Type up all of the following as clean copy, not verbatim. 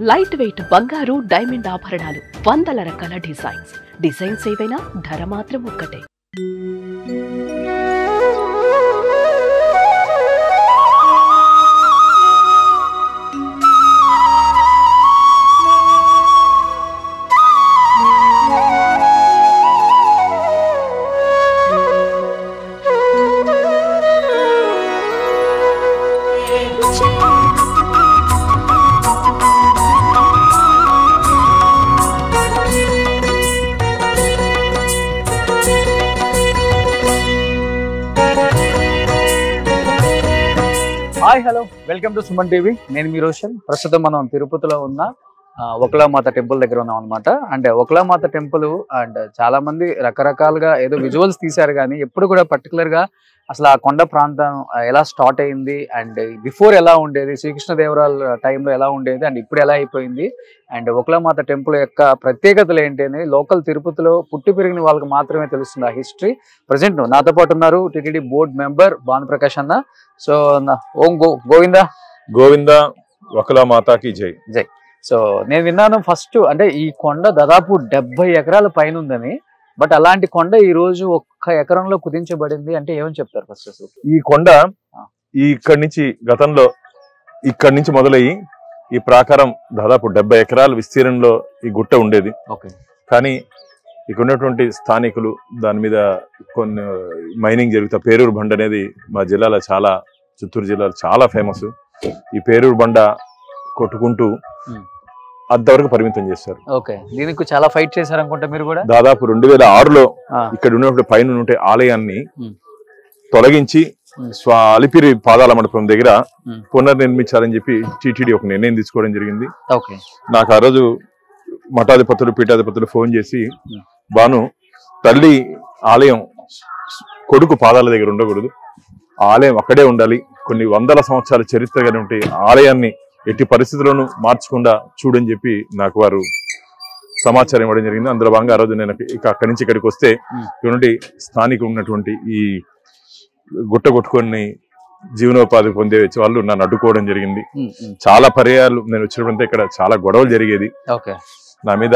Light weight బంగారు diamond ఆభరణాలు, వందల రకాల డిజైన్స్ ఏవైనా ధర మాత్రం ఒక్కటే. Hi hello welcome to Suman TV. నేను మీ రోషన్. ప్రస్తుతం మనం తిరుపతిలో ఉన్న ఒకలామాత టెంపుల్ దగ్గర ఉన్నాం అనమాట. అంటే ఒకలామాత టెంపుల్ అండ్ చాలా మంది రకరకాలుగా ఏదో విజువల్స్ తీశారు, కానీ ఎప్పుడు కూడా పర్టికులర్ గా అసలు ఆ కొండ ప్రాంతం ఎలా స్టార్ట్ అయింది అండ్ బిఫోర్ ఎలా ఉండేది, శ్రీకృష్ణదేవరాయల టైంలో ఎలా ఉండేది అండ్ ఇప్పుడు ఎలా అయిపోయింది, అండ్ ఒకలామాత టెంపుల్ యొక్క ప్రత్యేకతలు ఏంటి అనేది లోకల్ తిరుపతిలో పుట్టి పెరిగిన వాళ్ళకి మాత్రమే తెలుస్తుంది ఆ హిస్టరీ. ప్రజెంట్ నాతో పాటు ఉన్నారు టిటిడి బోర్డ్ మెంబర్ భానుప్రకాష్ అన్న. సో ఓం గోవిందా గోవిందా, ఒకలామాతకి జై జై. సో నేను విన్నాను ఫస్ట్, అంటే ఈ కొండ దాదాపు 70 ఎకరాల పైన ఉందని, బట్ అలాంటి కొండ ఈ రోజు 1 ఎకరంలో కుదించబడింది అంటే ఏమని చెప్తారు ఫస్ట్? అసలు ఈ కొండ ఇక్కడి నుంచి గతంలో ఇక్కడి నుంచి మొదలయ్యి ఈ ప్రాకారం దాదాపు 70 ఎకరాల విస్తీర్ణంలో ఈ గుట్ట ఉండేది. కానీ ఇక్కడ ఉన్నటువంటి స్థానికులు దాని మీద కొన్ని మైనింగ్ జరుగుతా పేరూరు బండ అనేది మా జిల్లాలో చాలా, చిత్తూరు జిల్లాలో చాలా ఫేమస్. ఈ పేరూరు బండ కొట్టుకుంటూ అంతవరకు పరిమితం చేశారు. దీనికి చాలా ఫైట్ చేశారు అనుకుంటా మీరు కూడా. దాదాపు 2006లో ఇక్కడ ఉన్నటువంటి పైన ఉంటే ఆలయాన్ని తొలగించి అలిపిరి పాదాల మండపం దగ్గర పునర్నిర్మించాలని చెప్పి టిటిడి ఒక నిర్ణయం తీసుకోవడం జరిగింది. నాకు ఆ రోజు మఠాధిపతులు పీఠాధిపతులు ఫోన్ చేసి, బాను తల్లి ఆలయం కొడుకు పాదాల దగ్గర ఉండకూడదు, ఆలయం అక్కడే ఉండాలి, కొన్ని వందల సంవత్సరాల చరిత్ర కలిగి ఆలయాన్ని ఎట్టి పరిస్థితుల్లోనూ మార్చకుండా చూడని చెప్పి నాకు వారు సమాచారం ఇవ్వడం జరిగింది. అందులో భాగంగా ఆ రోజు నేను అక్కడి నుంచి ఇక్కడికి వస్తే ఇటువంటి స్థానికులు ఉన్నటువంటి ఈ గుట్ట కొట్టుకొని జీవనోపాధి పొందే వాళ్ళు నన్ను అడ్డుకోవడం జరిగింది. చాలా పర్యాలు నేను వచ్చినప్పుడంతా ఇక్కడ చాలా గొడవలు జరిగేది. నా మీద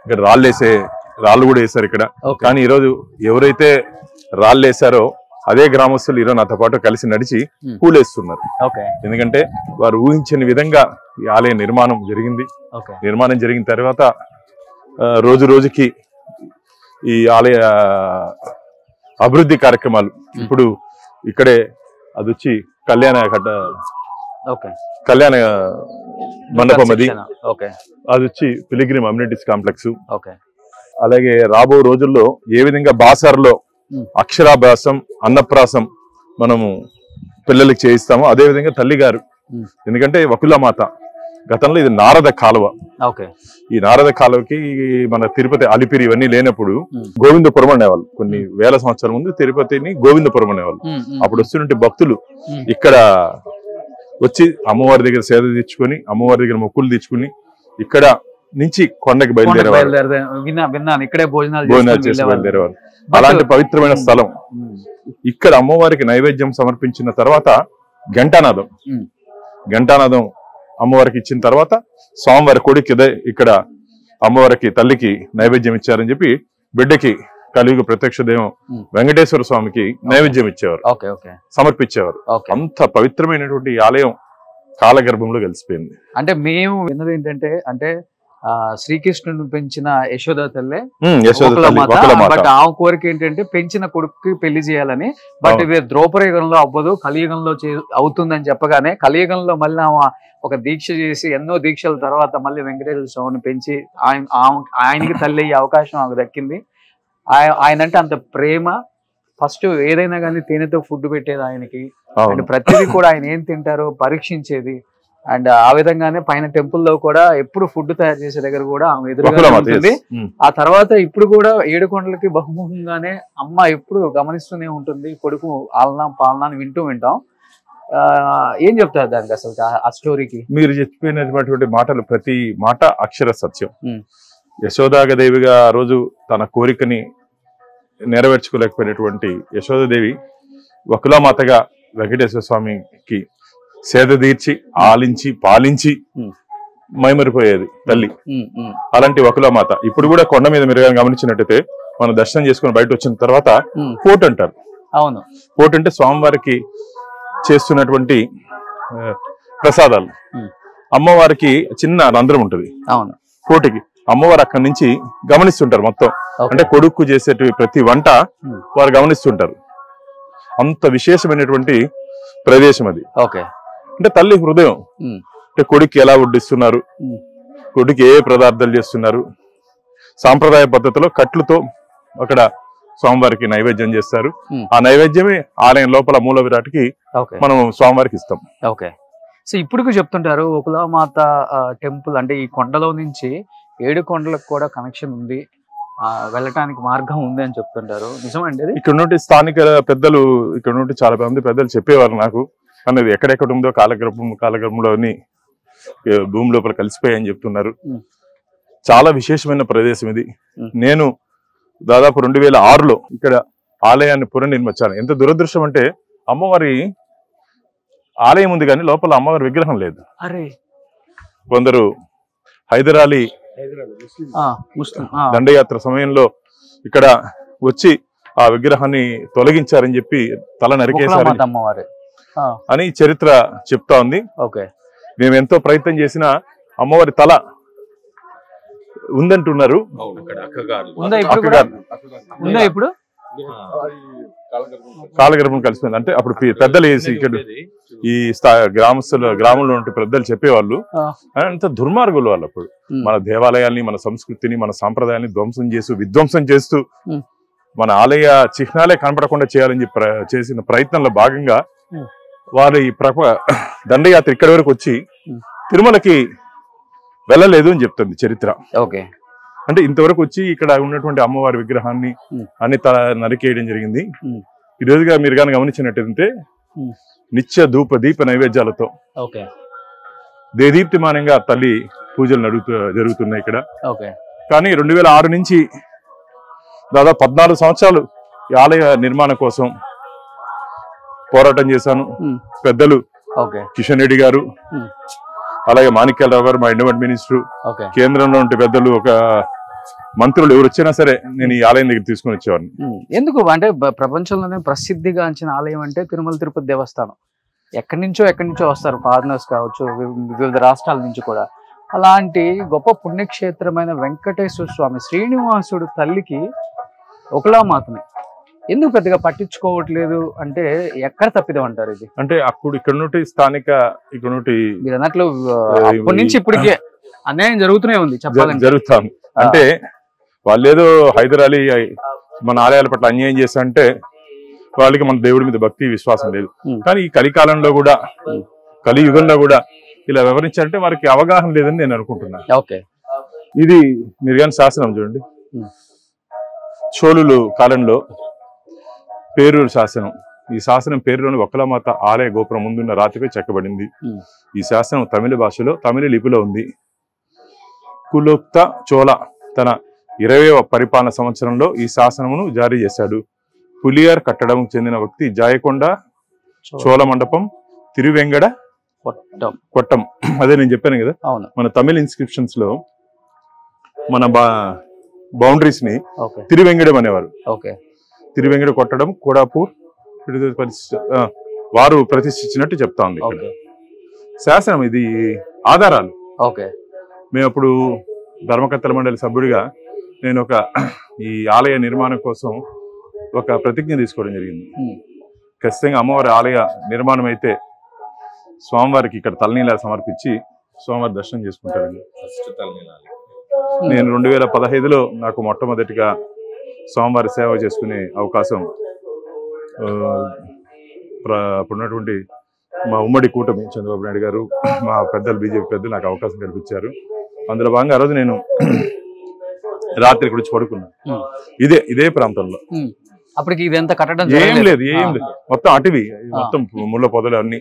ఇక్కడ రాళ్ళు కూడా వేశారు ఇక్కడ. కానీ ఈరోజు ఎవరైతే రాళ్ళు వేశారో అదే గ్రామస్తులు ఈరోజు నాతో పాటు కలిసి నడిచి పూలేస్తున్నారు. ఎందుకంటే వారు ఊహించని విధంగా ఈ ఆలయ నిర్మాణం జరిగింది. నిర్మాణం జరిగిన తర్వాత రోజు రోజుకి ఈ ఆలయ అభివృద్ధి కార్యక్రమాలు ఇప్పుడు ఇక్కడే అది వచ్చి కళ్యాణ మండపం, అది వచ్చి పిలిగ్రిమ్ అమ్యూనిటీస్ కాంప్లెక్స్. అలాగే రాబో రోజుల్లో ఏ విధంగా బాసార్లో అక్షరాభ్యాసం, అన్నప్రాసం మనము పిల్లలకి చేయిస్తాము, అదే విధంగా తల్లిగారు, ఎందుకంటే ఒకలామాత గతంలో ఇది నారద కాలువ. ఈ నారద కాలువకి మన తిరుపతి అలిపిరి ఇవన్నీ లేనప్పుడు గోవిందపురం అనేవాళ్ళు. కొన్ని వేల సంవత్సరాల ముందు తిరుపతిని గోవిందపురం అనేవాళ్ళు. అప్పుడు వస్తున్నట్టు భక్తులు ఇక్కడ వచ్చి అమ్మవారి దగ్గర సేద తెచ్చుకొని, అమ్మవారి దగ్గర మొక్కులు తెచ్చుకుని ఇక్కడ నుంచి కొండకి బయలుదేరేవారు, భోజనాలు చేసి బయలుదేరేవారు. అలాంటి పవిత్రమైన స్థలం. ఇక్కడ అమ్మవారికి నైవేద్యం సమర్పించిన తర్వాత ఘంటానాదం అమ్మవారికి ఇచ్చిన తర్వాత స్వామివారి కొడుకు ఇక్కడ అమ్మవారికి తల్లికి నైవేద్యం ఇచ్చారని చెప్పి బిడ్డకి కలియుగ ప్రత్యక్ష దైవం వెంకటేశ్వర స్వామికి నైవేద్యం ఇచ్చేవారు, సమర్పించేవారు. అంత పవిత్రమైనటువంటి ఆలయం కాలగర్భంలో కలిసిపోయింది. అంటే మేము విన్నది ఏంటంటే, అంటే శ్రీకృష్ణుని పెంచిన యశోద తల్లే, బట్ ఆ కోరిక ఏంటంటే పెంచిన కొడుకు పెళ్లి చేయాలని. బట్ ఇది ద్రౌపదయుగంలో అవ్వదు, కలియుగంలో అవుతుందని చెప్పగానే కలియుగంలో మళ్ళీ ఒక దీక్ష చేసి ఎన్నో దీక్షల తర్వాత మళ్ళీ వెంకటేశ్వర స్వామిని పెంచి ఆయనకి తల్లి అయ్యే అవకాశం ఆమెకు దక్కింది. ఆయన అంటే అంత ప్రేమ. ఫస్ట్ ఏదైనా కానీ తేనెతో ఫుడ్ పెట్టేది ఆయనకి, అండ్ ప్రతిదీ కూడా ఆయన ఏం తింటారో పరీక్షించేది. అండ్ ఆ విధంగానే పైన టెంపుల్ లో కూడా ఎప్పుడు ఫుడ్ తయారు చేసే దగ్గర కూడా ఆమె ఎదురుగా ఉంటుంది. ఆ తర్వాత ఇప్పుడు కూడా 7 కొండలకి బహుముఖంగానే అమ్మ ఎప్పుడు గమనిస్తూనే ఉంటుంది. కొడుకు ఆలనా పాలనా వింటాం. ఏం చెప్తారు దానికి అసలు ఆ స్టోరీకి? మీరు చెప్పినటువంటి మాటలు ప్రతి మాట అక్షర సత్యం. యశోదాదేవిగా ఆ రోజు తన కోరికని నెరవేర్చుకోలేకపోయినటువంటి యశోదాదేవి ఒకలామాతగా వెంకటేశ్వర స్వామికి సేద తీర్చి ఆలించి పాలించి మైమరిపోయేది తల్లి. అలాంటి వకులామాత ఇప్పుడు కూడా కొండ మీద మీరు గమనించినట్టయితే మనం దర్శనం చేసుకుని బయట వచ్చిన తర్వాత పోటు అంటారు. అవును, పోటు అంటే స్వామివారికి చేస్తున్నటువంటి ప్రసాదాలు. అమ్మవారికి చిన్న రంధ్రం ఉంటుంది అవును పోటుకి. అమ్మవారు అక్కడి నుంచి గమనిస్తుంటారు మొత్తం. అంటే కొడుకు చేసేటి ప్రతి వంట వారు గమనిస్తుంటారు. అంత విశేషమైనటువంటి ప్రదేశం అది. అంటే తల్లి హృదయం. అంటే కొడుకు ఎలా వడ్డిస్తున్నారు, కొడుకు ఏ పదార్థాలు చేస్తున్నారు, సాంప్రదాయ పద్ధతిలో కట్లతో అక్కడ స్వామివారికి నైవేద్యం చేస్తారు. ఆ నైవేద్యమే ఆలయం లోపల మూల విరాట్కి మనం స్వామివారికి ఇస్తాం. సో ఇప్పుడు చెప్తుంటారు వకులామాత టెంపుల్ అంటే ఈ కొండలో నుంచి 7 కొండలకు కూడా కనెక్షన్ ఉంది, వెళ్ళటానికి మార్గం ఉంది అని చెప్తుంటారు. నిజమండి? ఇక్కడ నుండి స్థానిక పెద్దలు, ఇక్కడ నుండి చాలా మంది పెద్దలు చెప్పేవారు నాకు. అనేది ఎక్కడెక్కడ ఉందో కాలగర్భంలోని భూమి లోపల కలిసిపోయాయని చెప్తున్నారు. చాలా విశేషమైన ప్రదేశం ఇది. నేను దాదాపు 2006లో ఇక్కడ ఆలయాన్ని పునర్నిర్మించాను. ఎంత దురదృష్టం అంటే అమ్మవారి ఆలయం ఉంది కానీ లోపల అమ్మవారి విగ్రహం లేదు. కొందరు హైదరాలీ దండయాత్ర సమయంలో ఇక్కడ వచ్చి ఆ విగ్రహాన్ని తొలగించారని చెప్పి తల నరికేశారు అని చరిత్ర చెప్తా ఉంది. మేము ఎంతో ప్రయత్నం చేసినా అమ్మవారి తల ఉందంటున్నారు. ఇప్పుడు కాలగర్భం కలిసిపోయింది. అంటే అప్పుడు పెద్దలు వేసి ఇక్కడ ఈ గ్రామంలో ఉంటే పెద్దలు చెప్పేవాళ్ళు అంత దుర్మార్గులు వాళ్ళు. అప్పుడు మన దేవాలయాల్ని, మన సంస్కృతిని, మన సాంప్రదాయాన్ని విధ్వంసం చేస్తూ మన ఆలయ చిహ్నాలే కనపడకుండా చేయాలని చెప్పి చేసిన ప్రయత్నంలో భాగంగా వారు ఈ దండయాత్ర ఇక్కడి వరకు వచ్చి తిరుమలకి వెళ్ళలేదు అని చెప్తుంది చరిత్ర. అంటే ఇంతవరకు వచ్చి ఇక్కడ ఉన్నటువంటి అమ్మవారి విగ్రహాన్ని అన్ని నరికేయడం జరిగింది. ఈ రోజుగా మీరు కానీ గమనించినట్టయితే నిత్య ధూప దీప నైవేద్యాలతో దేదీప్తిమానంగా తల్లి పూజలు జరుగుతున్నాయి ఇక్కడ. కానీ 2006 నుంచి దాదాపు 14 సంవత్సరాలు ఈ ఆలయ నిర్మాణం కోసం పోరాటం చేశాను. పెద్దలు కిషన్ రెడ్డి గారు, అలాగే మాణిక్యాలరావు గారు, మా ఎండోమెంట్ మినిస్టర్, కేంద్రంలో ఉంటే పెద్దలు, ఒక మంత్రులు ఎవరు వచ్చినా సరే నేను ఈ ఆలయం దగ్గర తీసుకుని వచ్చేవాడిని. ఎందుకు అంటే ప్రపంచంలోనే ప్రసిద్ధిగాంచిన ఆలయం అంటే తిరుమల తిరుపతి దేవస్థానం. ఎక్కడి నుంచో వస్తారు, ఫారినర్స్ కావచ్చు, వివిధ రాష్ట్రాల నుంచి కూడా. అలాంటి గొప్ప పుణ్యక్షేత్రమైన వెంకటేశ్వర స్వామి శ్రీనివాసుడు తల్లికి వకులామాతని ఎందుకు పెద్దగా పట్టించుకోవట్లేదు అంటే ఎక్కడ తప్పిదం అంటారు ఇది? అంటే అప్పుడు ఇక్కడ నుండి స్థానిక ఇక్కడ నుండి మీరు అన్నట్లు అప్పటి నుంచి ఇప్పటికే అన్యాయం జరుగుతూనే ఉంది చెప్పాలంటే. జరుగుతాం అంటే వాళ్ళు ఏదో హైదరాలీ మన ఆలయాల పట్ల అన్యాయం చేస్తా అంటే వాళ్ళకి మన దేవుడి మీద భక్తి విశ్వాసం లేదు. కానీ ఈ కలికాలంలో కూడా, కలియుగంలో కూడా ఇలా వివరించాలంటే వారికి అవగాహన లేదని నేను అనుకుంటున్నాను. ఇది మీరు కానీ శాసనం చూడండి, చోళులు కాలంలో పేరూరు శాసనం. ఈ శాసనం పేరులోని వకులామాత ఆలయ గోపురం ముందున్న రాతిపై చెక్కబడింది. ఈ శాసనం తమిళ భాషలో, తమిళ లిపిలో ఉంది. కులోక్త చోళ తన 20వ పరిపాలన సంవత్సరంలో ఈ శాసనమును జారీ చేశాడు. పులియార్ కట్టడం చెందిన వ్యక్తి జాయకొండ చోళ మండపం తిరువెంగడ కొట్టం. అదే నేను చెప్పాను కదా, మన తమిళ ఇన్స్క్రిప్షన్స్ లో మన బౌండరీస్ ని తిరువెంగడం అనేవారు. తిరువెంగడ కొట్టడం కోడాపూర్ వారు ప్రతిష్ఠించినట్టు చెప్తా ఉంది ఇక్కడ శాసనం. ఇది ఆధారాలు. మేము అప్పుడు ధర్మకర్తల మండలి సభ్యుడిగా నేను ఈ ఆలయ నిర్మాణం కోసం ఒక ప్రతిజ్ఞ తీసుకోవడం జరిగింది. ఖచ్చితంగా అమ్మవారి ఆలయ నిర్మాణం అయితే స్వామివారికి ఇక్కడ తలనీలా సమర్పించి స్వామివారి దర్శనం చేసుకుంటారండి. నేను 2015లో నాకు మొట్టమొదటిగా స్వామివారి సేవ చేసుకునే అవకాశం అప్పుడున్నటువంటి మా ఉమ్మడి కూటమి చంద్రబాబు నాయుడు గారు, మా పెద్దలు బీజేపీ పెద్దలు నాకు అవకాశం కల్పించారు. అందులో భాగంగా ఆ రోజు నేను రాత్రి ఇక్కడ వచ్చి పడుకున్నాను ఇదే ప్రాంతంలో. అప్పటికి ఇదంతా కట్టడం ఏం లేదు, మొత్తం అటవీ, మొత్తం ముళ్ళ పొదలు అన్ని.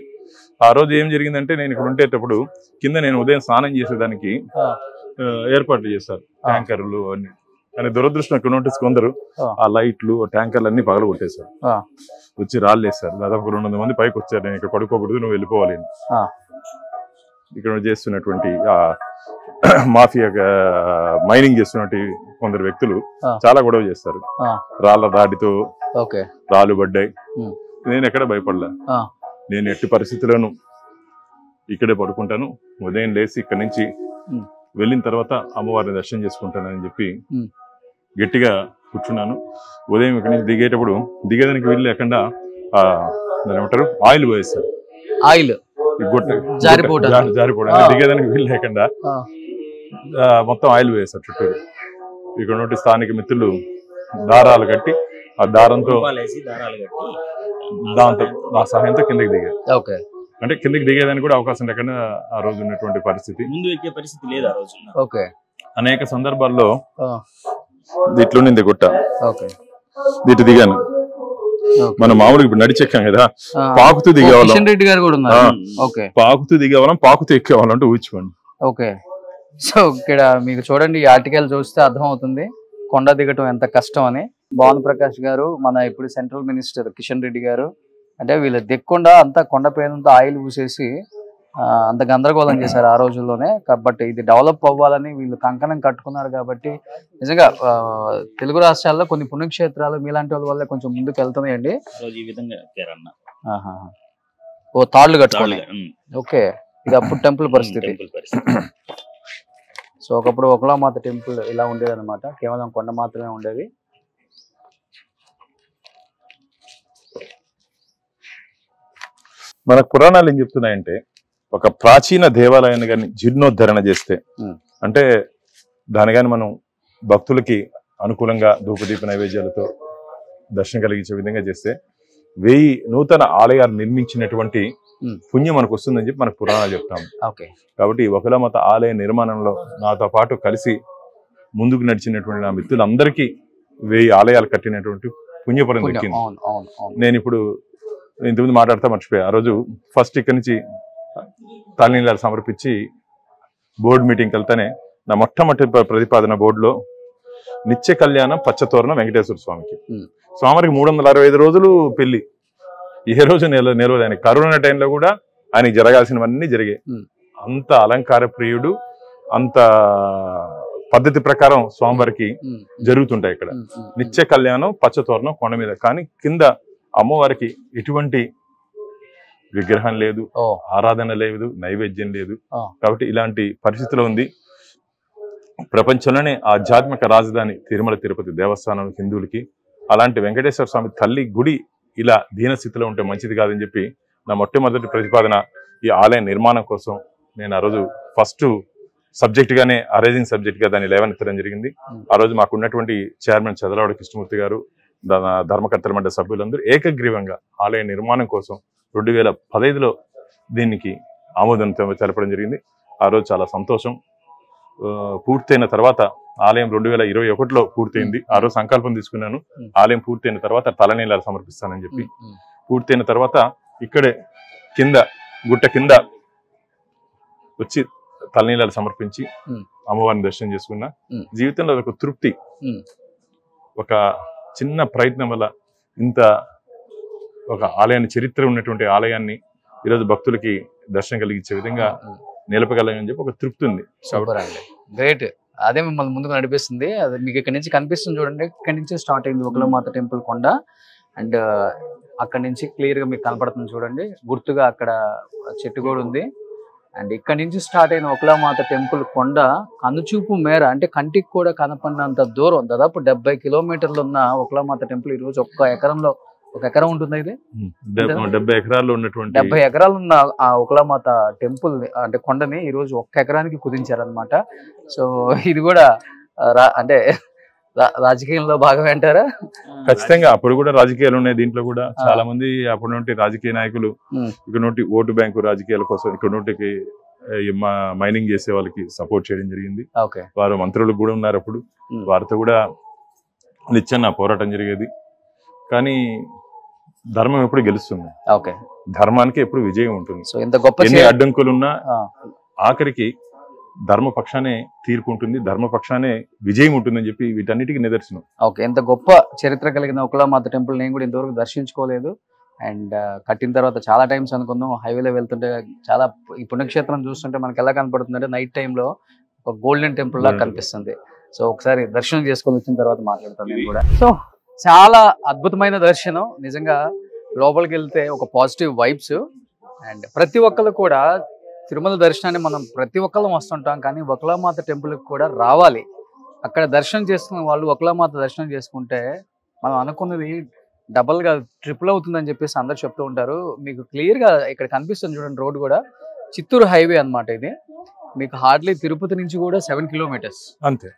ఆ రోజు ఏం జరిగిందంటే నేను ఇక్కడ ఉండేటప్పుడు కింద నేను ఉదయం స్నానం చేసేదానికి ఏర్పాట్లు చేశారు, ట్యాంకర్లు అన్ని. కానీ దురదృష్టం ఇక్కడ నోటీస్ కొందరు ఆ లైట్లు, ట్యాంకర్లు అన్ని పగల కొట్టేశారు, వచ్చి రాళ్ళు వేశారు. దాదాపు 200 మంది పైకి వచ్చారు. నేను ఇక్కడ పడుకోకూడదు, నువ్వు వెళ్ళిపోవాలి. ఇక్కడ చేస్తున్నటువంటి మాఫియా మైనింగ్ చేస్తున్నట్టు కొందరు వ్యక్తులు చాలా గొడవ చేస్తారు. రాళ్ల దాడితో రాళ్ళు పడ్డాయి. నేను ఎక్కడ భయపడలే. నేను ఎట్టి పరిస్థితుల్లోనూ ఇక్కడే పడుకుంటాను. ఉదయం లేచి ఇక్కడి నుంచి వెళ్ళిన తర్వాత అమ్మవారిని దర్శనం చేసుకుంటానని చెప్పి గట్టిగా కూర్చున్నాను. ఉదయం ఇక్కడి నుంచి దిగేదానికి వీళ్ళు లేకుండా ఏమంటారు ఆయిల్ పోయేస్తారు. ఆయిల్ జారిపోవడం దిగేదానికి వీళ్ళు లేకుండా మొత్తం ఆయిల్ వేస్తారు చుట్టూరు. ఇక్కడ నుండి స్థానిక మిత్రులు దారాలు కట్టి ఆ దారంతో ఆ సహాయంతో కిందకి దిగారు. అంటే కిందకి దిగేదానికి కూడా అవకాశం లేకుండా ఆ రోజు ఉన్నటువంటి పరిస్థితి, లేదు ఆ రోజు. అనేక సందర్భాల్లో ఇట్లుండింది గుట్ట, ఇటు దిగాను. మనం మామూలుగా ఇప్పుడు నడిచెక్కాం కదా, పాకుతూ దిగేవాళ్ళం, పాకుతూ దిగేవాళ్ళం, పాకుతూ ఎక్కేవాళ్ళం అంటే ఊహించుకోండి. ఓకే, సో ఇక్కడ మీకు చూడండి, ఈ ఆర్టికల్ చూస్తే అర్థమవుతుంది కొండ దిగటం ఎంత కష్టం అని. భాను ప్రకాష్ గారు, మన ఇప్పుడు సెంట్రల్ మినిస్టర్ కిషన్ రెడ్డి గారు, అంటే వీళ్ళు దిక్కుండా అంతా కొండ పైనంతా ఆయిల్ పూసేసి అంత గందరగోళం చేశారు ఆ రోజుల్లోనే. కాబట్టి ఇది డెవలప్ అవ్వాలని వీళ్ళు కంకణం కట్టుకున్నారు. కాబట్టి నిజంగా తెలుగు రాష్ట్రాల్లో కొన్ని పుణ్యక్షేత్రాలు మీలాంటి వాళ్ళ వల్ల కొంచెం ముందుకు వెళ్తున్నాయండి. ఓ తాళ్ళు కట్టుకోవాలి. ఓకే, ఇది అప్పుడు టెంపుల్ పరిస్థితి. సో ఒకప్పుడు ఒకలామాత టెంపుల్ ఇలా ఉండేది అనమాట, కేవలం కొండ మాత్రమే ఉండేది. మనకు పురాణాలు ఏం చెప్తున్నాయంటే, ఒక ప్రాచీన దేవాలయాన్ని కానీ జీర్ణోద్ధరణ చేస్తే, అంటే దాని కానీ మనం భక్తులకి అనుకూలంగా ధూపదీప నైవేద్యాలతో దర్శనం కలిగించే విధంగా చేస్తే 1000 నూతన ఆలయాలు నిర్మించినటువంటి పుణ్యం మనకు వస్తుందని చెప్పి మనకు పురాణాలు చెప్తాము. కాబట్టి ఒకలామాత ఆలయ నిర్మాణంలో నాతో పాటు కలిసి ముందుకు నడిచినటువంటి నా మిత్రులందరికీ 1000 ఆలయాలు కట్టినటువంటి పుణ్యఫలం దక్కింది. నేను ఇప్పుడు ఇంతకుముందు మాట్లాడుతూ మర్చిపోయా. ఆ రోజు ఫస్ట్ ఇక్కడి నుంచి తలనీలాలు సమర్పించి బోర్డు మీటింగ్కి వెళ్తానే నా మొట్టమొదటి ప్రతిపాదన బోర్డులో నిత్య కళ్యాణం పచ్చతోరణం వెంకటేశ్వర స్వామికి. స్వామికి 365 రోజులు పెళ్లి, ఏ రోజు నిలవదు. ఆయన కరోనా టైంలో కూడా ఆయనకి జరగాల్సినవన్నీ జరిగాయి. అంత అలంకార ప్రియుడు, అంత పద్ధతి ప్రకారం స్వామివారికి జరుగుతుంటాయి ఇక్కడ. నిత్య కళ్యాణం పచ్చతోరణం కొండ మీద, కానీ కింద అమ్మవారికి ఎటువంటి విగ్రహం లేదు, ఆరాధన లేదు, నైవేద్యం లేదు. కాబట్టి ఇలాంటి పరిస్థితిలో ఉంది. ప్రపంచంలోనే ఆధ్యాత్మిక రాజధాని తిరుమల తిరుపతి దేవస్థానం హిందువులకి. అలాంటి వెంకటేశ్వర స్వామి తల్లి గుడి ఇలా దీనస్థితిలో ఉంటే మంచిది కాదని చెప్పి నా మొట్టమొదటి ప్రతిపాదన ఈ ఆలయ నిర్మాణం కోసం నేను ఆ రోజు ఫస్ట్ సబ్జెక్ట్ గానే అరేంజింగ్ సబ్జెక్ట్ గా దాన్ని లేవనెత్తడం జరిగింది. ఆ రోజు మాకు ఉన్నటువంటి చైర్మన్ చదలవాడ కృష్ణమూర్తి గారు, ధర్మకర్తల మండలి సభ్యులందరూ ఏకగ్రీవంగా ఆలయ నిర్మాణం కోసం 2015లో దీనికి ఆమోదం తెలపడం జరిగింది. ఆ రోజు చాలా సంతోషం. పూర్తయిన తర్వాత ఆలయం 2021లో పూర్తయింది. ఆ రోజు సంకల్పం తీసుకున్నాను, ఆలయం పూర్తయిన తర్వాత తలనీలాలు సమర్పిస్తానని చెప్పి. పూర్తయిన తర్వాత ఇక్కడే కింద గుట్ట కింద వచ్చి తలనీలాలు సమర్పించి అమ్మవారిని దర్శనం చేసుకున్నా. జీవితంలో ఒక తృప్తి, ఒక చిన్న ప్రయత్నం వల్ల ఇంత ఒక ఆలయాన్ని, చరిత్ర ఉన్నటువంటి ఆలయాన్ని ఈరోజు భక్తులకి దర్శనం కలిగించే విధంగా నిలపగలని చెప్పి ఒక తృప్తి ఉంది. గ్రేట్. అదే మిమ్మల్ని ముందుకు నడిపిస్తుంది. అది మీకు ఇక్కడ నుంచి కనిపిస్తుంది చూడండి. ఇక్కడ నుంచి స్టార్ట్ అయింది ఒకలామాత టెంపుల్ కొండ. అండ్ అక్కడ నుంచి క్లియర్ గా మీకు కనపడుతుంది చూడండి, గుర్తుగా అక్కడ చెట్టు కూడా ఉంది. అండ్ ఇక్కడ నుంచి స్టార్ట్ అయిన ఒకలామాత టెంపుల్ కొండ కనుచూపు మేర, అంటే కంటికి కూడా కనపడినంత దూరం, దాదాపు 70 కిలోమీటర్లు ఉన్న ఒకలామాత టెంపుల్ ఈ రోజు ఒక ఎకరం ఉంటుంది. ఇది 70 ఎకరాల్లో ఉన్నటువంటి 70 ఎకరాలు ఉన్న ఆ ఒకలామాత టెంపుల్ అంటే కొండని ఈ రోజు 1 ఎకరానికి కుదించారనమాట. సో ఇది కూడా అంటే రాజకీయంలో భాగం అంటారా? ఖచ్చితంగా అప్పుడు కూడా రాజకీయాలు ఉన్నాయి దీంట్లో కూడా. చాలా మంది అప్పటి నుండి రాజకీయ నాయకులు ఇక్కడ నుండి ఓటు బ్యాంకు రాజకీయాల కోసం ఇక్కడ నుండి మైనింగ్ చేసే వాళ్ళకి సపోర్ట్ చేయడం జరిగింది. వారు మంత్రులు కూడా ఉన్నారు అప్పుడు, వారితో కూడా నిత్యాన్న పోరాటం జరిగేది. కానీ ధర్మం ఎప్పుడు గెలుస్తుంది, ధర్మానికి ఎప్పుడు విజయం ఉంటుంది. ఎన్ని అడ్డంకులున్నా ఆఖరికి ధర్మపక్షానే తీర్పు ఉంటుంది, ధర్మపక్షానే విజయం ఉంటుందని చెప్పి వీటన్నిటికీ నిదర్శనం. ఎంత గొప్ప చరిత్ర కలిగిన ఒకలామాత టెంపుల్ నేను కూడా ఇంతవరకు దర్శించుకోలేదు. అండ్ కట్టిన తర్వాత చాలా టైమ్స్ అనుకుందాం, హైవేలో వెళ్తుంటే చాలా ఈ పుణ్యక్షేత్రం చూస్తుంటే మనకి ఎలా కనపడుతుంది అంటే నైట్ టైంలో ఒక గోల్డెన్ టెంపుల్ లాగా కనిపిస్తుంది. సో ఒకసారి దర్శనం చేసుకొని వచ్చిన తర్వాత మాట్లాడతాను నేను కూడా. సో చాలా అద్భుతమైన దర్శనం నిజంగా. లోపలికి వెళ్తే ఒక పాజిటివ్ వైబ్స్. అండ్ ప్రతి ఒక్కరు కూడా తిరుమల దర్శనాన్ని మనం ప్రతి ఒక్కళ్ళం వస్తుంటాం, కానీ వకులామాత టెంపుల్కి కూడా రావాలి. అక్కడ దర్శనం చేసుకున్న వాళ్ళు వకులామాత దర్శనం చేసుకుంటే మనం అనుకున్నది డబల్గా ట్రిపుల్ అవుతుందని చెప్పేసి అందరు చెప్తూ ఉంటారు. మీకు క్లియర్గా ఇక్కడ కనిపిస్తుంది చూడండి, రోడ్ కూడా చిత్తూరు హైవే అనమాట ఇది. మీకు హార్డ్లీ తిరుపతి నుంచి కూడా 7 కిలోమీటర్స్ అంతే,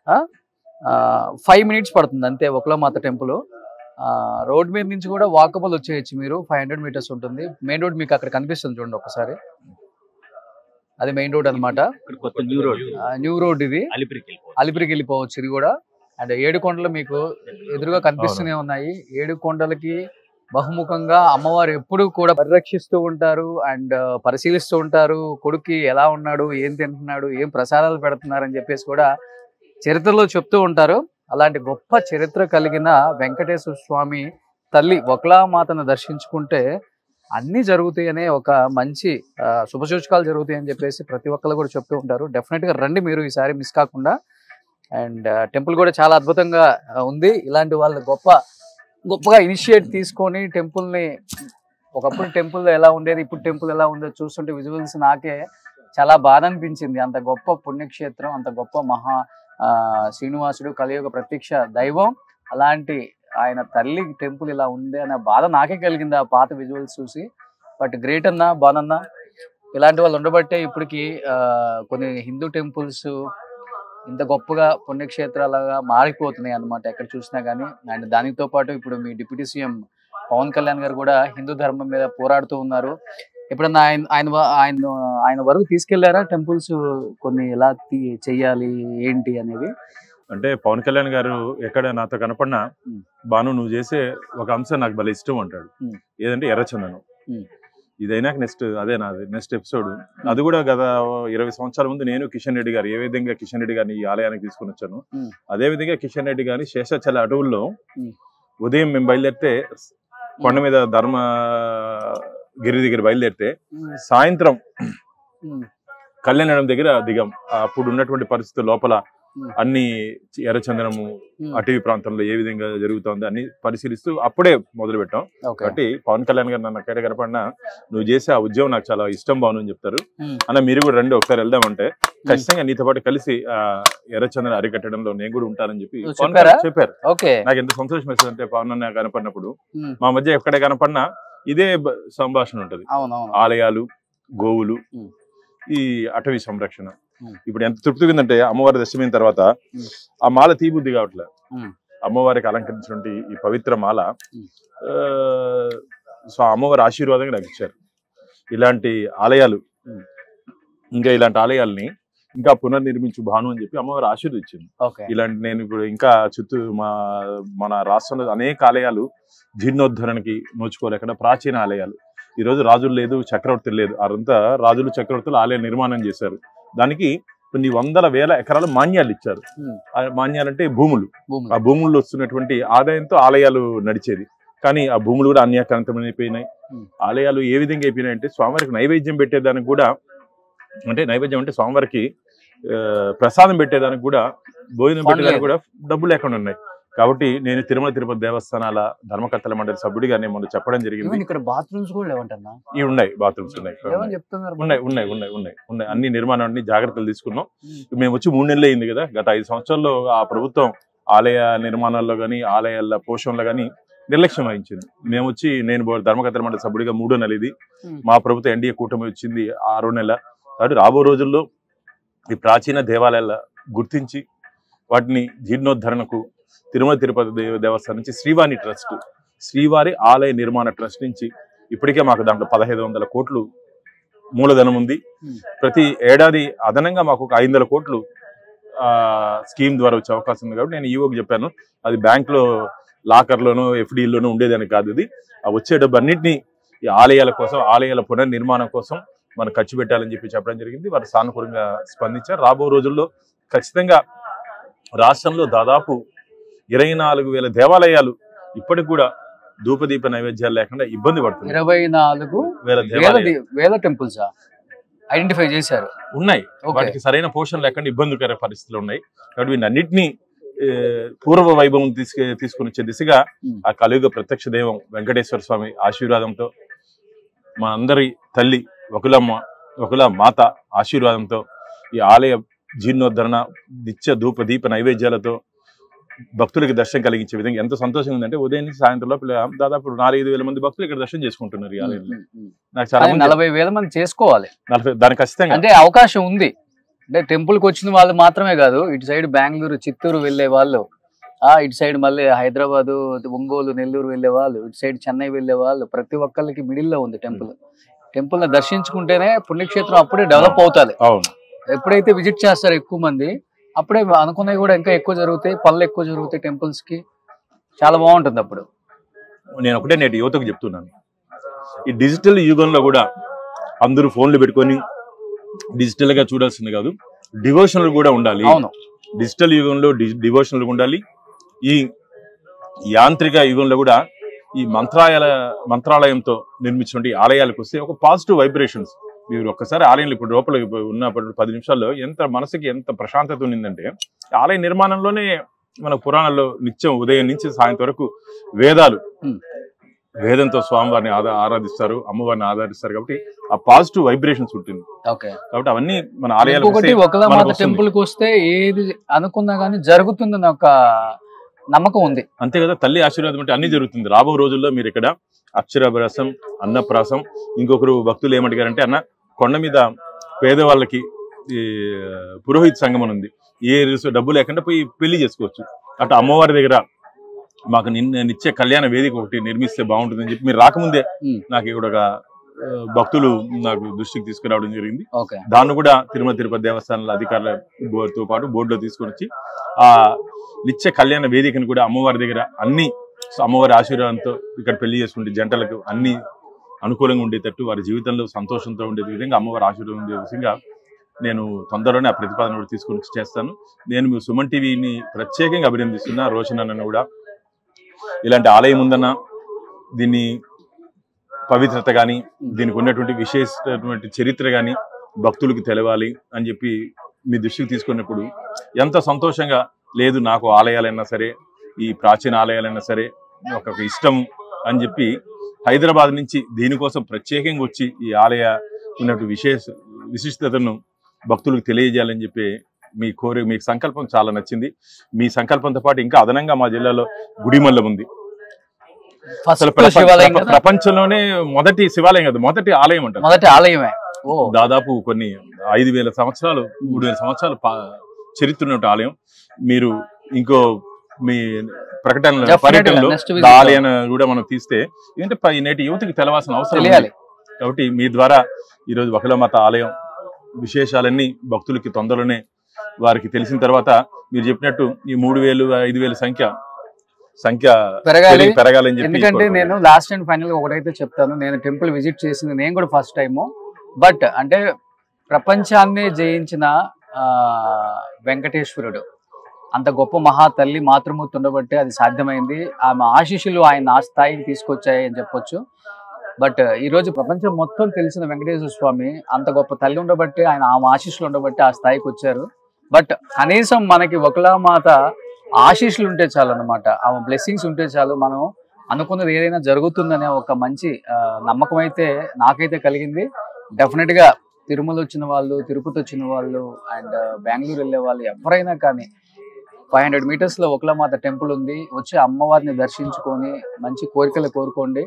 5 మినిట్స్ పడుతుంది అంతే వకులామాత టెంపుల్. రోడ్ మీద నుంచి కూడా వాకబుల్ వచ్చేయచ్చు మీరు, 500 మీటర్స్ ఉంటుంది. మెయిన్ రోడ్ మీకు అక్కడ కనిపిస్తుంది చూడండి ఒకసారి, అది మెయిన్ రోడ్ అనమాట. న్యూ రోడ్ ఇది, అలిపిరికి వెళ్ళిపోవచ్చు ఇది కూడా. అండ్ 7 కొండలు మీకు ఎదురుగా కనిపిస్తూనే ఉన్నాయి. 7 కొండలకి బహుముఖంగా అమ్మవారు ఎప్పుడు కూడా పరిరక్షిస్తూ ఉంటారు అండ్ పరిశీలిస్తూ ఉంటారు. కొడుక్కి ఎలా ఉన్నాడు, ఏం తింటున్నాడు, ఏం ప్రసాదాలు పెడుతున్నారు అని చెప్పేసి కూడా చరిత్రలో చెప్తూ ఉంటారు. అలాంటి గొప్ప చరిత్ర కలిగిన వెంకటేశ్వర స్వామి తల్లి వకులామాతను దర్శించుకుంటే అన్నీ జరుగుతాయి అనే ఒక మంచి శుభసూచకాలు జరుగుతాయి అని చెప్పేసి ప్రతి ఒక్కరు కూడా చెప్తూ ఉంటారు. డెఫినెట్గా రండి మీరు ఈసారి మిస్ కాకుండా. అండ్ టెంపుల్ కూడా చాలా అద్భుతంగా ఉంది. ఇలాంటి వాళ్ళు గొప్పగా ఇనిషియేట్ తీసుకొని టెంపుల్ని, ఒకప్పుడు టెంపుల్ ఎలా ఉండేది ఇప్పుడు టెంపుల్ ఎలా ఉందో చూస్తుంటే విజువల్స్ నాకే చాలా బాధ అనిపించింది. అంత గొప్ప పుణ్యక్షేత్రం, అంత గొప్ప శ్రీనివాసుడు కలియుగ ప్రత్యక్ష దైవం, అలాంటి ఆయన తల్లి టెంపుల్ ఇలా ఉంది అనే బాధ నాకే కలిగింది ఆ పాత విజువల్స్ చూసి. బట్ గ్రేట్ అన్నా, బాగున్నా, ఇలాంటి వాళ్ళు ఉండబట్టే ఇప్పటికి కొన్ని హిందూ టెంపుల్స్ ఇంత గొప్పగా పుణ్యక్షేత్రాలుగా మారిపోతున్నాయి అన్నమాట ఎక్కడ చూసినా కానీ. అండ్ దానితో పాటు ఇప్పుడు మీ డిప్యూటీ సీఎం పవన్ కళ్యాణ్ గారు కూడా హిందూ ధర్మం మీద పోరాడుతూ ఉన్నారు. ఎప్పుడన్నా ఆయన వరకు తీసుకెళ్లారా టెంపుల్స్ కొన్ని ఎలా చెయ్యాలి ఏంటి అనేది? అంటే పవన్ కళ్యాణ్ గారు ఎక్కడ నాతో కనపడినా, బాను నువ్వు చేసే ఒక అంశం నాకు భలే ఇష్టం అంటాడు. ఏదంటే ఎర్రచందనం. ఇదైనాక నెక్స్ట్ ఎపిసోడ్ అది కూడా గత 20 సంవత్సరాల ముందు నేను కిషన్ రెడ్డి గారు ఏ విధంగా కిషన్ రెడ్డి గారిని ఈ ఆలయానికి తీసుకుని వచ్చాను, అదే విధంగా కిషన్ రెడ్డి గారిని శేషాచల అడవుల్లో ఉదయం మేము బయలుదేరితే కొండ మీద గిరి దగ్గర బయలుదేరితే సాయంత్రం కళ్యాణం దగ్గర దిగాం. అప్పుడు ఉన్నటువంటి పరిస్థితుల లోపల అన్ని ఎర్రచందనము అటవీ ప్రాంతంలో ఏ విధంగా జరుగుతుంది అన్ని పరిశీలిస్తూ అప్పుడే మొదలు పెట్టాం. కాబట్టి పవన్ కళ్యాణ్ గారు నన్ను ఎక్కడ కనపడినా నువ్వు చేసే ఆ ఉద్యమం నాకు చాలా ఇష్టం బాను అని చెప్తారు. అన్న మీరు కూడా రండి ఒకసారి వెళ్దామంటే ఖచ్చితంగా నీతో పాటు కలిసి ఎర్రచందన అరికట్టడంలో నేను కూడా ఉంటానని చెప్పి పవన్ కళ్యాణ్ చెప్పారు. నాకు ఎంత సంతోషం వేస్తుంది అంటే పవన్ అన్న కనపడినప్పుడు మా మధ్య ఎక్కడ కనపడినా ఇదే సంభాషణ ఉంటది. ఆలయాలు, గోవులు, ఈ అటవీ సంరక్షణ. ఇప్పుడు ఎంత తృప్తిగా ఉందంటే అమ్మవారి దర్శనమైన తర్వాత ఆ మాల తీబుద్ధి కావట్లేదు. అమ్మవారికి అలంకరించినటువంటి ఈ పవిత్ర మాల అమ్మవారి ఆశీర్వాదంగా నాకు ఇచ్చారు. ఇలాంటి ఆలయాలు, ఇంకా ఇలాంటి ఆలయాల్ని ఇంకా పునర్నిర్మించు భాను అని చెప్పి అమ్మవారు ఆశీర్వదించింది. ఇలాంటి నేను ఇప్పుడు ఇంకా మన రాష్ట్రంలో అనేక ఆలయాలు జీర్ణోద్ధరణకి నోచుకోలేకుండా ప్రాచీన ఆలయాలు. ఈ రోజు రాజులు లేదు, చక్రవర్తులు లేదు, అదంతా రాజులు చక్రవర్తులు ఆలయ నిర్మాణం చేశారు. దానికి కొన్ని వందల వేల ఎకరాలు మాన్యాలు ఇచ్చారు. మాన్యాలంటే భూములు. ఆ భూముల్లో వస్తున్నటువంటి ఆదాయంతో ఆలయాలు నడిచేది. కానీ ఆ భూములు కూడా అన్యాక్రాంతమైపోయినాయి. ఆలయాలు ఏ విధంగా అయిపోయినాయి అంటే స్వామివారికి నైవేద్యం పెట్టేదానికి కూడా, అంటే నైవేద్యం అంటే స్వామివారికి ప్రసాదం పెట్టేదానికి కూడా, భోజనం పెట్టేదానికి కూడా డబ్బులు లేకుండా ఉన్నాయి. కాబట్టి నేను తిరుమల తిరుపతి దేవస్థానాల ధర్మకర్తల మండలి సభ్యుడిగా నేను మొన్న చెప్పడం జరిగింది. ఇక్కడ బాత్రూమ్స్ కూడా లేవంటన్నా? ఇవి ఉన్నాయి, బాత్రూమ్స్ ఉన్నాయి, అన్ని నిర్మాణాన్ని జాగ్రత్తలు తీసుకున్నాం. మేము వచ్చి 3 నెలలు అయింది కదా. గత 5 సంవత్సరాల్లో ఆ ప్రభుత్వం ఆలయ నిర్మాణాల్లో కానీ ఆలయాల పోషణలో కానీ నిర్లక్ష్యం వహించింది. నేను ధర్మకర్తల మండలి సభ్యుడిగా 3వ నెల ఇది. మా ప్రభుత్వం ఎన్డీఏ కూటమి వచ్చింది 6వ నెల. కాబట్టి రాబో రోజుల్లో ఈ ప్రాచీన దేవాలయాల గుర్తించి వాటిని జీర్ణోద్ధరణకు తిరుమల తిరుపతి దేవస్థానం నుంచి శ్రీవాణి ట్రస్ట్, శ్రీవారి ఆలయ నిర్మాణ ట్రస్ట్ నుంచి ఇప్పటికే మాకు దాంట్లో 1500 కోట్లు మూలధనం ఉంది. ప్రతి ఏడాది అదనంగా మాకు ఒక 500 కోట్లు స్కీమ్ ద్వారా వచ్చే అవకాశం ఉంది. కాబట్టి నేను ఈవోకి చెప్పాను, అది బ్యాంకులో లాకర్లోనూ ఎఫ్డీల్లోనూ ఉండేదానికి కాదు. ఇది ఆ వచ్చే డబ్బు అన్నింటినీ ఈ ఆలయాల కోసం, ఆలయాల పునర్నిర్మాణం కోసం మనం ఖర్చు పెట్టాలని చెప్పి చెప్పడం జరిగింది. వారు సానుకూలంగా స్పందించారు. రాబో రోజుల్లో ఖచ్చితంగా రాష్ట్రంలో దాదాపు 24,000 దేవాలయాలు ఇప్పటికి కూడా ధూపదీప నైవేద్యాలు లేకుండా ఇబ్బంది పడుతుంది. 24,000 టెంపుల్స్ ఐడెంటిఫై చేశారు ఉన్నాయి. వాటికి సరైన పోషణ లేకుండా ఇబ్బందికర పరిస్థితులు ఉన్నాయి. కాబట్టి వీటన్నిటిని పూర్వ వైభవం తీసుకుని వచ్చే దిశగా ఆ కలియుగ ప్రత్యక్ష దైవం వెంకటేశ్వర స్వామి ఆశీర్వాదంతో, మా అందరి తల్లి వకుల మాత ఆశీర్వాదంతో, ఈ ఆలయ జీర్ణోద్ధరణ, నిత్య ధూప దీప నైవేద్యాలతో భక్తులకి దర్శనం కలిగించే విధంగా ఎంత సంతోషంగా ఉందంటే ఉదయం నుంచి సాయంత్రం లోపల దాదాపు 4-5 వేల మంది భక్తులు ఇక్కడ దర్శనం చేసుకుంటున్నారు. ఈ ఆలయంలో నాకు చాలా 40,000 మంది చేసుకోవాలి. దానికి ఖచ్చితంగా అంటే అవకాశం ఉంది. అంటే టెంపుల్ కి వచ్చిన వాళ్ళు మాత్రమే కాదు, ఇటు సైడ్ బెంగళూరు చిత్తూరు వెళ్లే వాళ్ళు, ఇటు సైడ్ మళ్ళీ హైదరాబాదు ఒంగోలు నెల్లూరు వెళ్లే వాళ్ళు, ఇటు సైడ్ చెన్నై వెళ్లే వాళ్ళు, ప్రతి ఒక్కరికి మిడిల్ లో ఉంది టెంపుల్ ని దర్శించుకుంటేనే పుణ్యక్షేత్రం అప్పుడే డెవలప్ అవుతుంది. ఎప్పుడైతే విజిట్ చేస్తారో ఎక్కువ మంది అప్పుడే అనుకున్నవి కూడా ఇంకా ఎక్కువ జరుగుతాయి, పనులు ఎక్కువ జరుగుతాయి, టెంపుల్స్ కి చాలా బాగుంటుంది. అప్పుడు నేను ఒకటే నేటి యువతకు చెప్తున్నాను, ఈ డిజిటల్ యుగంలో కూడా అందరూ ఫోన్లు పెట్టుకొని డిజిటల్ గా చూడాల్సింది కాదు, డివోషనల్ కూడా ఉండాలి. డిజిటల్ యుగంలో డివోషనల్ ఉండాలి. ఈ యాంత్రిక యుగంలో కూడా ఈ మంత్రాలయంతో నిర్మించిన ఆలయాలకు వస్తే ఒక పాజిటివ్ వైబ్రేషన్స్. మీరు ఒక్కసారి ఆలయంలో ఇప్పుడు లోపల ఉన్నప్పుడు 10 నిమిషాల్లో ఎంత మనసుకి ఎంత ప్రశాంతత ఉండిందంటే, ఆలయ నిర్మాణంలోనే మన పురాణాల్లో నిత్యం ఉదయం నుంచి సాయంత్రం వరకు వేదంతో స్వామివారిని ఆరాధిస్తారు, అమ్మవారిని ఆరాధిస్తారు. కాబట్టి ఆ పాజిటివ్ వైబ్రేషన్స్ ఉంటుంది. కాబట్టి అవన్నీ మన ఆలయాలు టెంపుల్ కి వస్తే ఏది అనుకున్నా గానీ జరుగుతుందని ఒక నమ్మకం ఉంది. అంతే కదా, తల్లి ఆశీర్వాదం అంటే అన్ని జరుగుతుంది. రాబో రోజుల్లో మీరు ఇక్కడ అక్షరాభ్యాసం, అన్నప్రాసం, ఇంకొకరు భక్తులు ఏమంటారంటే, అన్న కొండ మీద పేదవాళ్ళకి ఈ పురోహిత సంగమం ఉంది, ఏ డబ్బు లేకుండా పోయి పెళ్లి చేసుకోవచ్చు. అటు అమ్మవారి దగ్గర మాకు నిత్య కళ్యాణ వేదిక ఒకటి నిర్మిస్తే బాగుంటుందని చెప్పి మీరు రాకముందే నాకు ఇక్కడ ఒక భక్తులు నాకు దృష్టికి తీసుకురావడం జరిగింది. దాన్ని కూడా తిరుమల తిరుపతి దేవస్థానాల అధికారులతో పాటు బోర్డులో తీసుకొని వచ్చి ఆ నిత్య కళ్యాణ వేదికను కూడా అమ్మవారి దగ్గర అన్ని అమ్మవారి ఆశీర్వాదంతో ఇక్కడ పెళ్లి చేసుకుంటే జంటలకు అన్ని అనుకూలంగా ఉండేటట్టు, వారి జీవితంలో సంతోషంతో ఉండే విధంగా అమ్మవారి ఆశీర్వాదం ఉండే విధంగా నేను తొందరలోనే ఆ ప్రతిపాదన కూడా తీసుకొని చేస్తాను. నేను సుమన్ టీవీని ప్రత్యేకంగా అభినందిస్తున్నా. రోషన్ అన్న కూడా ఇలాంటి ఆలయం ఉందన్న, దీన్ని పవిత్రత కానీ, దీనికి ఉన్నటువంటి విశేషమైనటువంటి చరిత్ర కానీ భక్తులకు తెలవాలి అని చెప్పి మీ దృష్టికి తీసుకున్నప్పుడు ఎంత సంతోషంగా, లేదు నాకు ఆలయాలైనా సరే, ఈ ప్రాచీన ఆలయాలైనా సరే ఒక ఇష్టం అని చెప్పి హైదరాబాద్ నుంచి దీనికోసం ప్రత్యేకంగా వచ్చి ఈ ఆలయ ఉన్నటువంటి విశిష్టతను భక్తులకు తెలియజేయాలని చెప్పి మీ సంకల్పం చాలా నచ్చింది. మీ సంకల్పంతో పాటు ఇంకా అదనంగా మా జిల్లాలో గుడిమల్లం ఉంది. అసలు ప్రపంచంలోనే మొదటి శివాలయం కదా, మొదటి ఆలయం అంటారు. మొదటి ఆలయమే. దాదాపు కొన్ని 5,000 సంవత్సరాలు 3,000 సంవత్సరాలు చరిత్ర ఉన్న ఆలయం. మీరు ఇంకో మీ పర్యటనలో ఆలయాన్ని కూడా మనం తీస్తే ఏంటంటే నేటి యువతకి తెలవాల్సిన అవసరం లేదు. కాబట్టి మీ ద్వారా ఈరోజు వకులమాత ఆలయం విశేషాలన్నీ భక్తులకి తొందరలోనే వారికి తెలిసిన తర్వాత మీరు చెప్పినట్టు ఈ 3,000-5,000 సంఖ్య పెరగాలని చెప్పి. ఎందుకంటే నేను లాస్ట్ అండ్ ఫైనల్ గా ఒకటైతే చెప్తాను, నేను టెంపుల్ విజిట్ చేసింది నేను కూడా ఫస్ట్ టైము. బట్ అంటే ప్రపంచాన్ని జయించిన వెంకటేశ్వరుడు అంత గొప్ప మహా తల్లి మాతృమూర్తి ఉండబట్టే అది సాధ్యమైంది. ఆమె ఆశీస్సులు ఆయన ఆ స్థాయికి తీసుకొచ్చాయి అని చెప్పొచ్చు. బట్ ఈ రోజు ప్రపంచం మొత్తం తెలిసిన వెంకటేశ్వర స్వామి అంత గొప్ప తల్లి ఉండబట్టి, ఆయన ఆమె ఆశీస్సులు ఉండబట్టి ఆ స్థాయికి వచ్చారు. బట్ కనీసం మనకి వకులామాత ఆశీస్సులు ఉంటే చాలు అన్నమాట, ఆమె బ్లెస్సింగ్స్ ఉంటే చాలు, మనం అనుకున్నది ఏదైనా జరుగుతుందనే ఒక మంచి నమ్మకం అయితే నాకైతే కలిగింది. డెఫినెట్ గా తిరుమల వచ్చిన వాళ్ళు, తిరుపతి వచ్చిన వాళ్ళు అండ్ బెంగళూరు వెళ్ళే వాళ్ళు ఎవరైనా కానీ 500 మీటర్స్ లో వకులామాత టెంపుల్ ఉంది, వచ్చి అమ్మవారిని దర్శించుకొని మంచి కోరికలు కోరుకోండి.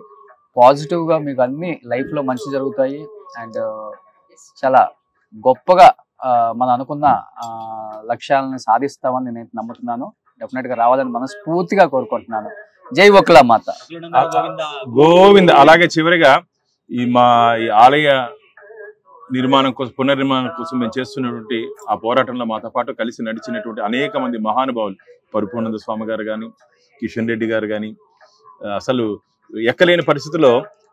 పాజిటివ్ గా మీకు అన్ని లైఫ్ లో మంచి జరుగుతాయి అండ్ చాలా గొప్పగా మనం అనుకున్న లక్ష్యాలను సాధిస్తామని నేను నమ్ముతున్నాను. డెఫినెట్ గా రావాలని మనస్ఫూర్తిగా కోరుకుంటున్నాను. జై వకులామాత గోవింద. అలాగే చివరిగా ఈ ఆలయ నిర్మాణం కోసం, పునర్నిర్మాణం కోసం మేము చేస్తున్నటువంటి ఆ పోరాటంలో మాతో పాటు కలిసి నడిచినటువంటి అనేక మంది మహానుభావులు, పరిపూర్ణానంద స్వామి గారు కానీ, కిషన్ రెడ్డి గారు కానీ, అసలు ఎక్కలేని పరిస్థితుల్లో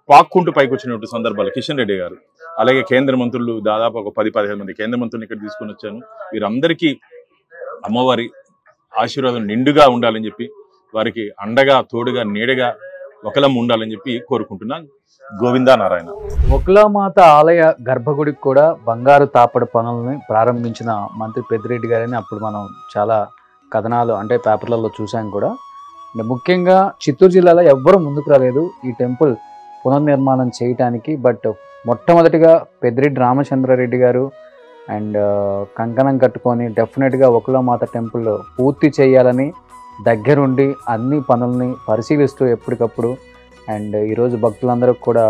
పాక్కుంటూ పైకి వచ్చినటువంటి సందర్భాలు కిషన్ రెడ్డి గారు, అలాగే కేంద్ర మంత్రులు దాదాపు ఒక 10-15 మంది కేంద్ర మంత్రులను ఇక్కడ తీసుకొని వచ్చాను. వీరందరికీ అమ్మవారి ఆశీర్వాదం నిండుగా ఉండాలని చెప్పి వారికి అండగా, తోడుగా, నీడగా ఒకలం ఉండాలని చెప్పి కోరుకుంటున్నాను. గోవిందా నారాయణ. ఒకలామాత ఆలయ గర్భగుడికి కూడా బంగారు తాపడ పనులని ప్రారంభించిన మంత్రి పెద్దిరెడ్డి గారని అప్పుడు మనం చాలా కథనాలు అంటే పేపర్లలో చూసాం కూడా. ముఖ్యంగా చిత్తూరు జిల్లాలో ఎవ్వరూ ముందుకు రాలేదు ఈ టెంపుల్ పునర్నిర్మాణం చేయటానికి. బట్ మొట్టమొదటిగా పెద్దిరెడ్డి రామచంద్రారెడ్డి గారు అండ్ కంకణం కట్టుకొని డెఫినెట్గా ఒకలామాత టెంపుల్ పూర్తి చేయాలని దగ్గరుండి అన్ని పనుల్ని పరిశీలిస్తూ ఎప్పటికప్పుడు అండ్ ఈరోజు భక్తులందరూ కూడా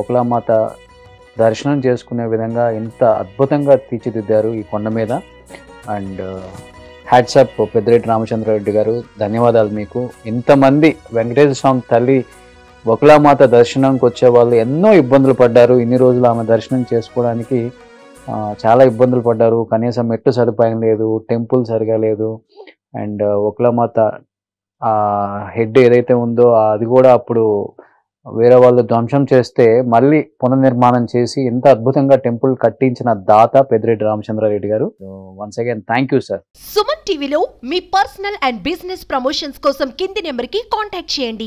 ఒకలామాత దర్శనం చేసుకునే విధంగా ఎంత అద్భుతంగా తీర్చిదిద్దారు ఈ కొండ మీద. అండ్ హ్యాట్సాప్ పెద్దిరెడ్డి రామచంద్రారెడ్డి గారు, ధన్యవాదాలు మీకు. ఇంతమంది వెంకటేశ్వర స్వామి తల్లి ఒకలామాత దర్శనంకి వచ్చే వాళ్ళు ఎన్నో ఇబ్బందులు పడ్డారు. ఇన్ని రోజులు ఆమె దర్శనం చేసుకోవడానికి చాలా ఇబ్బందులు పడ్డారు. కనీసం మెట్టు సదుపాయం లేదు, టెంపుల్ సరిగా లేదు. అండ్ ఒకలామాత హెడ్ ఏదైతే ఉందో అది కూడా అప్పుడు వేరే వాళ్ళు ధ్వంసం చేస్తే మళ్ళీ పునర్నిర్మాణం చేసి ఎంత అద్భుతంగా టెంపుల్ కట్టించిన దాత పెద్దిరెడ్డి రామచంద్రారెడ్డి గారు. Once again thank you sir. Suman టీవీలో మీ పర్సనల్ అండ్ బిజినెస్ ప్రమోషన్స్ కోసం కింది నెంబర్కి కాంటాక్ట్ చేయండి.